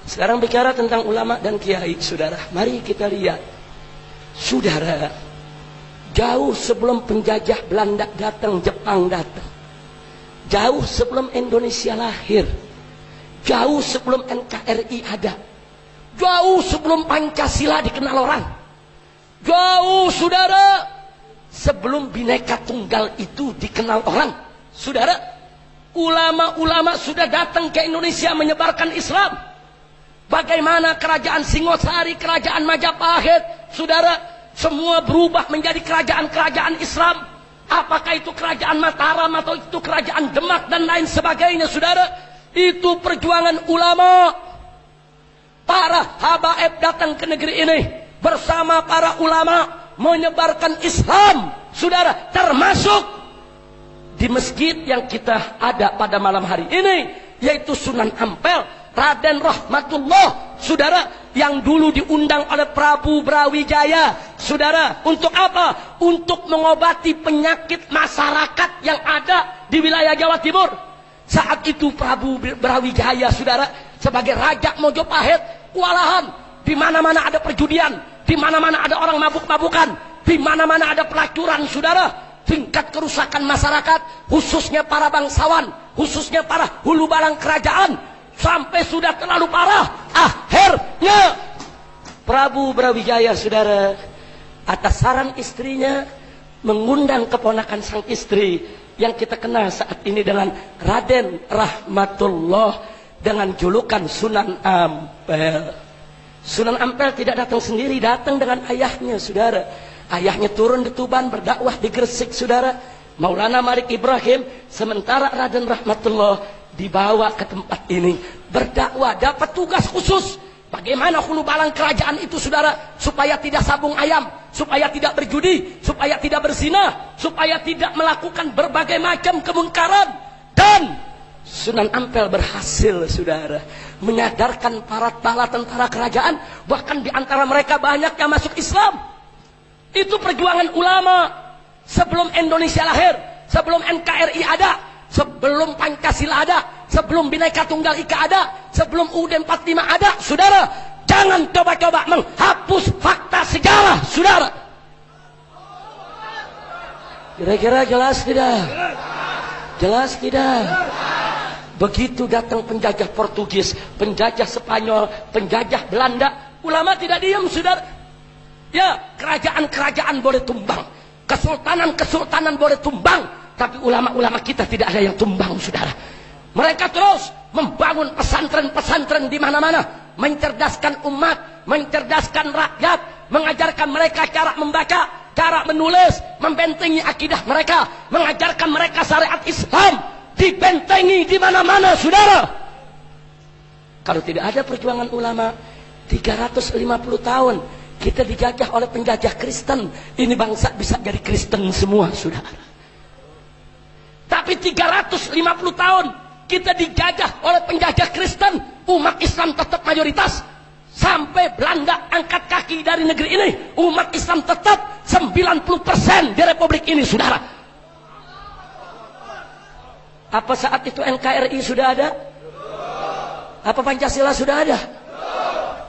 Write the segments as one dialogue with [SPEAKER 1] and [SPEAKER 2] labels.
[SPEAKER 1] Sekarang bicara tentang ulama dan kiai, saudara. Mari kita lihat, saudara. Jauh sebelum penjajah Belanda datang, Jepang datang. Jauh sebelum Indonesia lahir. Jauh sebelum NKRI ada. Jauh sebelum Pancasila dikenal orang. Jauh, saudara, sebelum Bhinneka Tunggal itu dikenal orang. Saudara, ulama-ulama sudah datang ke Indonesia menyebarkan Islam. Bagaimana kerajaan Singosari, kerajaan Majapahit, saudara, semua berubah menjadi kerajaan-kerajaan Islam. Apakah itu kerajaan Mataram atau itu kerajaan Demak dan lain sebagainya, saudara. Itu perjuangan ulama. Para habaib datang ke negeri ini bersama para ulama menyebarkan Islam, saudara. Termasuk di masjid yang kita ada pada malam hari ini, yaitu Sunan Ampel, Raden Rahmatullah, saudara, yang dulu diundang oleh Prabu Brawijaya, saudara, untuk apa? Untuk mengobati penyakit masyarakat yang ada di wilayah Jawa Timur. Saat itu Prabu Brawijaya, saudara, sebagai Raja Mojopahit, kewalahan. Di mana-mana ada perjudian, di mana-mana ada orang mabuk-mabukan, di mana-mana ada pelacuran, saudara. Tingkat kerusakan masyarakat, khususnya para bangsawan, khususnya para hulu balang kerajaan, sampai sudah terlalu parah. Akhirnya Prabu Brawijaya, saudara, atas saran istrinya mengundang keponakan sang istri yang kita kenal saat ini dengan Raden Rahmatullah dengan julukan Sunan Ampel. Sunan Ampel tidak datang sendiri, datang dengan ayahnya, saudara. Ayahnya turun di Tuban, berdakwah di Gresik, saudara. Maulana Marik Ibrahim, sementara Raden Rahmatullah dibawa ke tempat ini berdakwah, dapat tugas khusus. Bagaimana hulu balang kerajaan itu, saudara, supaya tidak sabung ayam, supaya tidak berjudi, supaya tidak berzina, supaya tidak melakukan berbagai macam kemungkaran. Dan Sunan Ampel berhasil, saudara, menyadarkan para tentara kerajaan, bahkan di antara mereka banyak yang masuk Islam. Itu perjuangan ulama sebelum Indonesia lahir, sebelum NKRI ada, sebelum Pancasila ada, sebelum Bhinneka Tunggal Ika ada, sebelum UUD 45 ada, saudara. Jangan coba-coba menghapus fakta sejarah, saudara. Kira-kira jelas tidak? Jelas tidak? Begitu datang penjajah Portugis, penjajah Spanyol, penjajah Belanda, ulama tidak diam, saudara. Ya, kerajaan-kerajaan boleh tumbang, kesultanan-kesultanan boleh tumbang, tapi ulama-ulama kita tidak ada yang tumbang, saudara. Mereka terus membangun pesantren-pesantren di mana-mana, mencerdaskan umat, mencerdaskan rakyat, mengajarkan mereka cara membaca, cara menulis, membentengi akidah mereka, mengajarkan mereka syariat Islam, dibentengi di mana-mana, saudara. Kalau tidak ada perjuangan ulama, 350 tahun kita dijajah oleh penjajah Kristen. Ini bangsa bisa jadi Kristen semua, saudara. Tapi 350 tahun kita dijajah oleh penjajah Kristen, umat Islam tetap mayoritas. Sampai Belanda angkat kaki dari negeri ini, umat Islam tetap 90% di Republik ini, saudara. Apa saat itu NKRI sudah ada? Apa Pancasila sudah ada?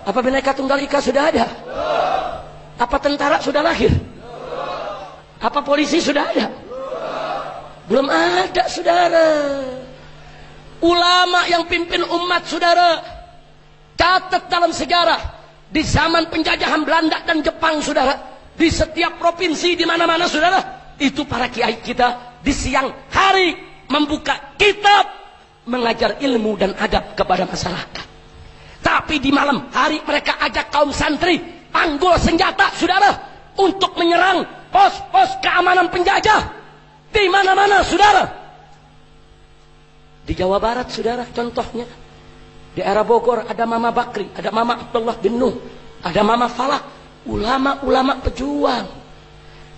[SPEAKER 1] Apa Bhinneka Tunggal Ika sudah ada? Apa tentara sudah lahir? Apa polisi sudah ada? Belum ada, saudara. Ulama yang pimpin umat, saudara. Catat dalam sejarah, di zaman penjajahan Belanda dan Jepang, saudara, di setiap provinsi, di mana-mana, saudara, itu para kiai kita di siang hari membuka kitab, mengajar ilmu dan adab kepada masyarakat. Tapi di malam hari mereka ajak kaum santri panggul senjata, saudara, untuk menyerang pos-pos keamanan penjajah di mana-mana, saudara. Di Jawa Barat, saudara, contohnya di daerah Bogor ada Mama Bakri, ada Mama Abdullah bin Nuh, ada Mama Falak, ulama-ulama pejuang.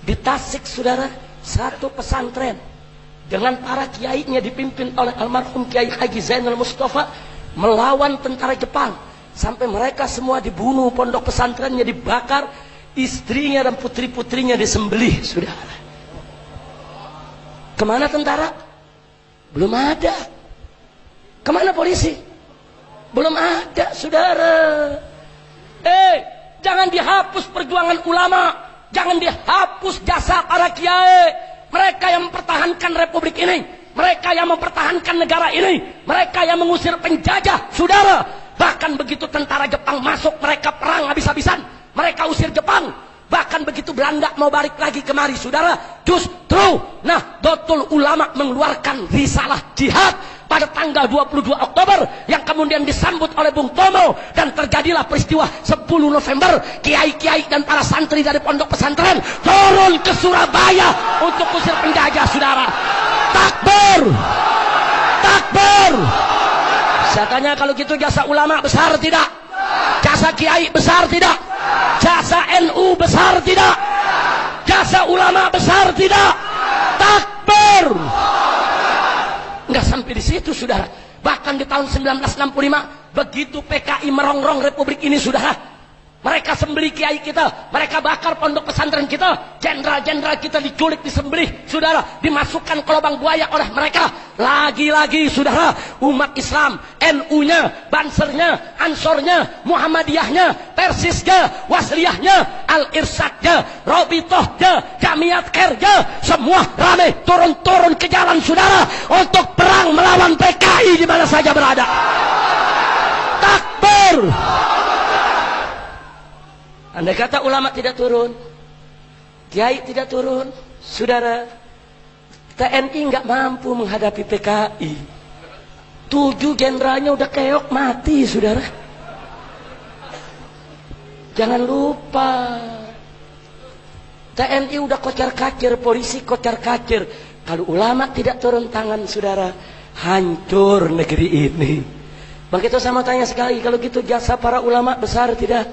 [SPEAKER 1] Di Tasik, saudara, satu pesantren dengan para kiainya dipimpin oleh almarhum Kiai Haji Zainal Mustafa melawan tentara Jepang, sampai mereka semua dibunuh, pondok pesantrennya dibakar, istrinya dan putri-putrinya disembelih, saudara. Kemana tentara? Belum ada. Kemana polisi? Belum ada, saudara. Jangan dihapus perjuangan ulama, jangan dihapus jasa para kiai. Mereka yang mempertahankan republik ini, mereka yang mempertahankan negara ini, mereka yang mengusir penjajah, saudara. Bahkan begitu tentara Jepang masuk, mereka perang habis-habisan, mereka usir Jepang. Bahkan begitu Belanda mau balik lagi kemari, saudara, justru Nahdlatul Ulama mengeluarkan risalah jihad pada tanggal 22 Oktober yang kemudian disambut oleh Bung Tomo, dan terjadilah peristiwa 10 November. Kiai-kiai dan para santri dari pondok pesantren turun ke Surabaya untuk usir penjajah, saudara. Takbir, takbir. Saya tanya, kalau gitu jasa ulama besar tidak? Jasa kiai besar tidak? Jasa NU besar tidak? Jasa ulama besar tidak? Takbir. Nggak sampai di situ, saudara. Bahkan di tahun 1965, begitu PKI merongrong republik ini, saudara, mereka sembelih kiai kita, mereka bakar pondok pesantren kita, jenderal-jenderal kita diculik, disembelih, saudara, dimasukkan ke lubang buaya oleh mereka. Lagi-lagi, saudara, umat Islam, NU-nya, Bansernya, Ansornya, Muhammadiyahnya, Persisnya, Wasliyahnya, Al-Irsadnya, Robitohnya, Jamiat Khairnya, semua ramai turun-turun ke jalan, saudara, untuk perang melawan PKI di mana saja berada. Takbir. Andai kata ulama tidak turun, kiai tidak turun, saudara, TNI nggak mampu menghadapi PKI. 7 jenderalnya udah keok mati, saudara. Jangan lupa, TNI udah kocar-kacir, polisi kocar-kacir. Kalau ulama tidak turun tangan, saudara, hancur negeri ini. Bang Kito sama tanya sekali, kalau gitu jasa para ulama besar tidak?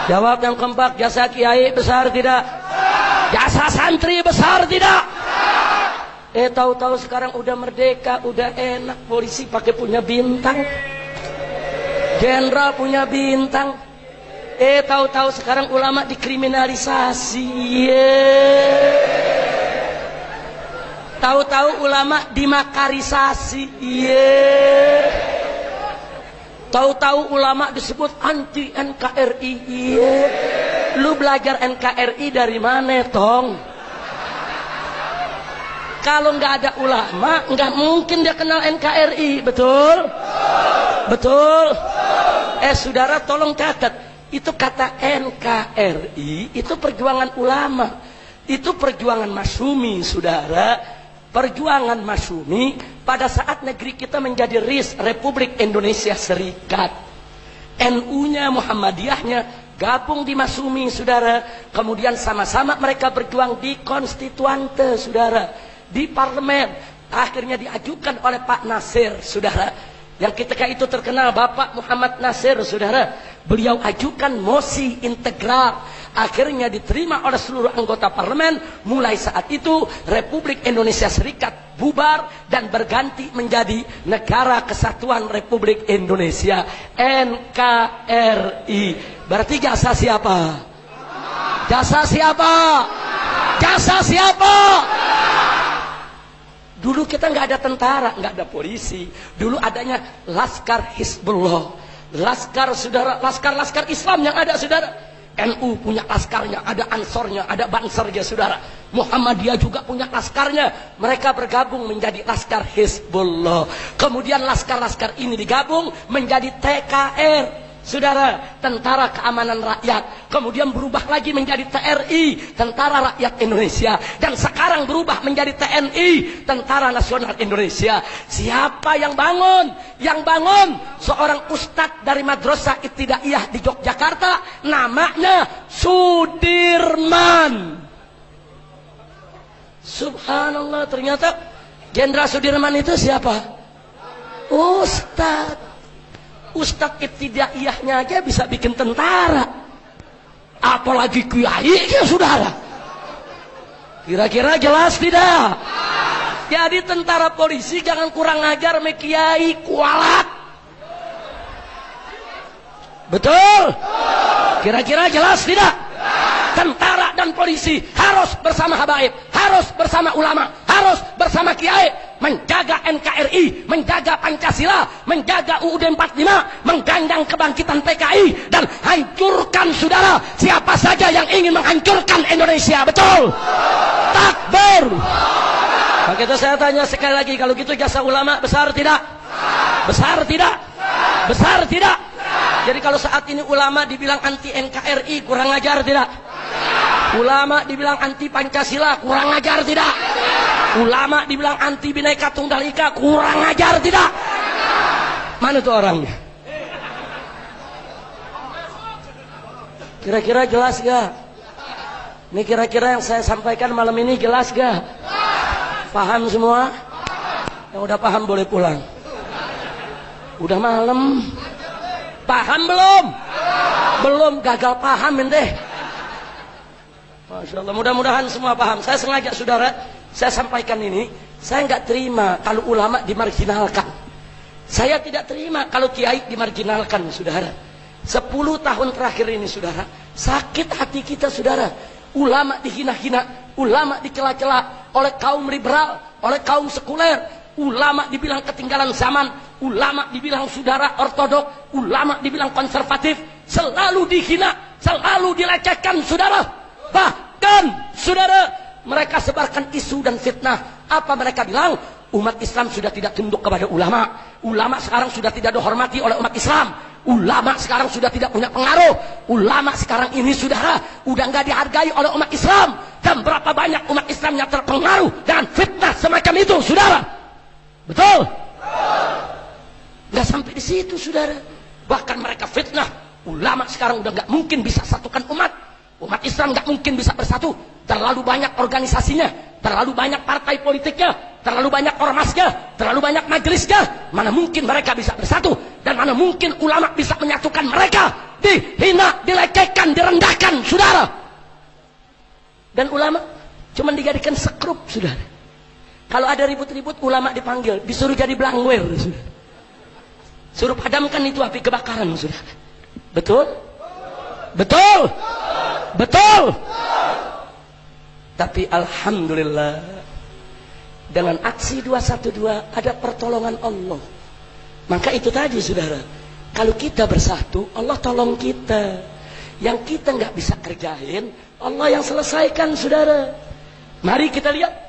[SPEAKER 1] Jawab yang kompak, jasa kiai besar tidak? Jasa santri besar tidak? Tahu-tahu sekarang udah merdeka, udah enak, polisi pakai punya bintang, jenderal punya bintang. Tahu-tahu sekarang ulama dikriminalisasi. Tahu-tahu ulama dimakarisasi. Tahu-tahu ulama disebut anti NKRI. Lu belajar NKRI dari mana, Tong? Kalau nggak ada ulama, nggak mungkin dia kenal NKRI, betul? Betul. Saudara, tolong catat, itu kata NKRI itu perjuangan ulama, itu perjuangan Masyumi, saudara. Perjuangan Masyumi pada saat negeri kita menjadi RIS, Republik Indonesia Serikat. NU-nya, Muhammadiyahnya gabung di Masyumi, saudara. Kemudian sama-sama mereka berjuang di konstituante, saudara, di parlemen. Akhirnya diajukan oleh Pak Nasir, saudara, yang ketika itu terkenal Bapak Muhammad Nasir, saudara. Beliau ajukan mosi integral, akhirnya diterima oleh seluruh anggota parlemen. Mulai saat itu Republik Indonesia Serikat bubar dan berganti menjadi Negara Kesatuan Republik Indonesia, NKRI. Berarti jasa siapa? Jasa siapa? Jasa siapa? Dulu kita nggak ada tentara, nggak ada polisi. Dulu adanya Laskar Hizbullah, laskar, saudara, laskar Islam yang ada, saudara. NU punya laskarnya, ada Ansornya, ada Bansernya, saudara. Muhammadiyah juga punya laskarnya. Mereka bergabung menjadi Laskar Hizbullah. Kemudian laskar-laskar ini digabung menjadi TKR, saudara, Tentara Keamanan Rakyat. Kemudian berubah lagi menjadi TRI, Tentara Rakyat Indonesia. Dan sekarang berubah menjadi TNI, Tentara Nasional Indonesia. Siapa yang bangun? Yang bangun seorang ustadz dari Madrasah Ibtidaiyah di Yogyakarta, namanya Sudirman. Subhanallah, ternyata Jenderal Sudirman itu siapa? Ustadz. Ustadz Ibtidaiyahnya aja bisa bikin tentara, apalagi kiai, ya saudara. Kira-kira jelas tidak? Jadi tentara polisi jangan kurang ajar sama kiai, kualat. Betul? Kira-kira jelas tidak? Tentara dan polisi harus bersama habaib, harus bersama ulama, harus bersama kiai. menjaga NKRI, menjaga Pancasila, menjaga UUD 45, menggandang kebangkitan PKI, dan hancurkan saudara siapa saja yang ingin menghancurkan Indonesia. Betul? Takbir. Maka itu saya tanya sekali lagi, kalau gitu jasa ulama besar tidak? Besar tidak? Besar tidak? Jadi kalau saat ini ulama dibilang anti NKRI, kurang ajar tidak? Ulama dibilang anti Pancasila, kurang ajar tidak? Ulama dibilang anti Bhinneka Tunggal Ika, kurang ajar tidak? Mana tuh orangnya? Kira-kira jelas gak? Ini kira-kira yang saya sampaikan malam ini jelas gak? Paham semua? Yang udah paham boleh pulang. Udah malam. Paham belum? Belum, gagal paham ente. Masya Allah, mudah-mudahan semua paham. Saya sengaja saudara, saya sampaikan ini. Saya nggak terima kalau ulama dimarginalkan. Saya tidak terima kalau kiai dimarginalkan, saudara. 10 tahun terakhir ini, saudara, sakit hati kita, saudara. Ulama dihina-hina, ulama dicela-cela oleh kaum liberal, oleh kaum sekuler. Ulama dibilang ketinggalan zaman, ulama dibilang saudara ortodok, ulama dibilang konservatif, selalu dihina, selalu dilecehkan, saudara. Bahkan, saudara, mereka sebarkan isu dan fitnah. Apa mereka bilang? Umat Islam sudah tidak tunduk kepada ulama. Ulama sekarang sudah tidak dihormati oleh umat Islam. Ulama sekarang sudah tidak punya pengaruh. Ulama sekarang ini, saudara, udah nggak dihargai oleh umat Islam. Dan berapa banyak umat Islam yang terpengaruh dengan fitnah semacam itu, saudara? Betul? Nggak sampai di situ, saudara. Bahkan mereka fitnah. Ulama sekarang udah nggak mungkin bisa satukan umat. Umat Islam nggak mungkin bisa bersatu. Terlalu banyak organisasinya, terlalu banyak partai politiknya, terlalu banyak ormasnya, terlalu banyak majelisnya. Mana mungkin mereka bisa bersatu, dan mana mungkin ulama bisa menyatukan mereka. Dihina, dilecehkan, direndahkan, saudara. Dan ulama cuma dijadikan sekrup, saudara. Kalau ada ribut-ribut, ulama dipanggil, disuruh jadi belangwer, saudara. Suruh padamkan itu api kebakaran, saudara. Betul? Betul? Betul? Tapi alhamdulillah, dengan aksi 212 ada pertolongan Allah. Maka itu tadi, saudara, kalau kita bersatu, Allah tolong kita. Yang kita nggak bisa kerjain, Allah yang selesaikan, saudara. Mari kita lihat.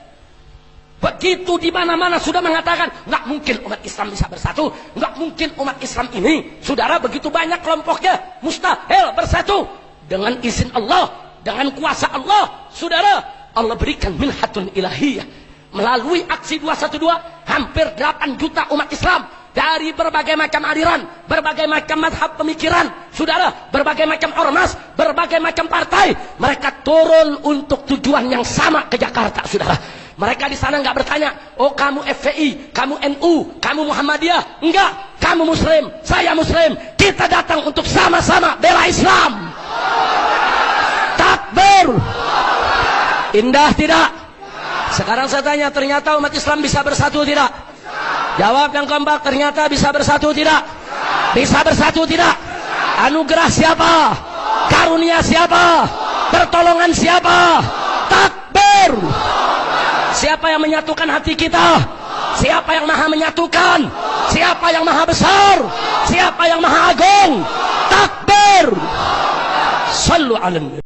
[SPEAKER 1] Begitu di mana-mana sudah mengatakan nggak mungkin umat Islam bisa bersatu, nggak mungkin umat Islam ini, saudara, begitu banyak kelompoknya, mustahil bersatu. Dengan izin Allah, dengan kuasa Allah, saudara, Allah berikan minhatun ilahiyah. Melalui aksi 212, hampir 8 juta umat Islam dari berbagai macam aliran, berbagai macam mazhab pemikiran, saudara, berbagai macam ormas, berbagai macam partai, mereka turun untuk tujuan yang sama ke Jakarta, saudara. Mereka di sana nggak bertanya, oh kamu FPI, kamu NU, kamu Muhammadiyah. Enggak, kamu Muslim, saya Muslim. Kita datang untuk sama-sama bela Islam. Takbir. Indah tidak? Sekarang saya tanya, ternyata umat Islam bisa bersatu tidak? Jawab yang kompak, ternyata bisa bersatu tidak? Bisa bersatu tidak? Anugerah siapa? Karunia siapa? Pertolongan siapa? Takbir. Siapa yang menyatukan hati kita? Siapa yang maha menyatukan? Siapa yang maha besar? Siapa yang maha agung? Takbir. Sallu ala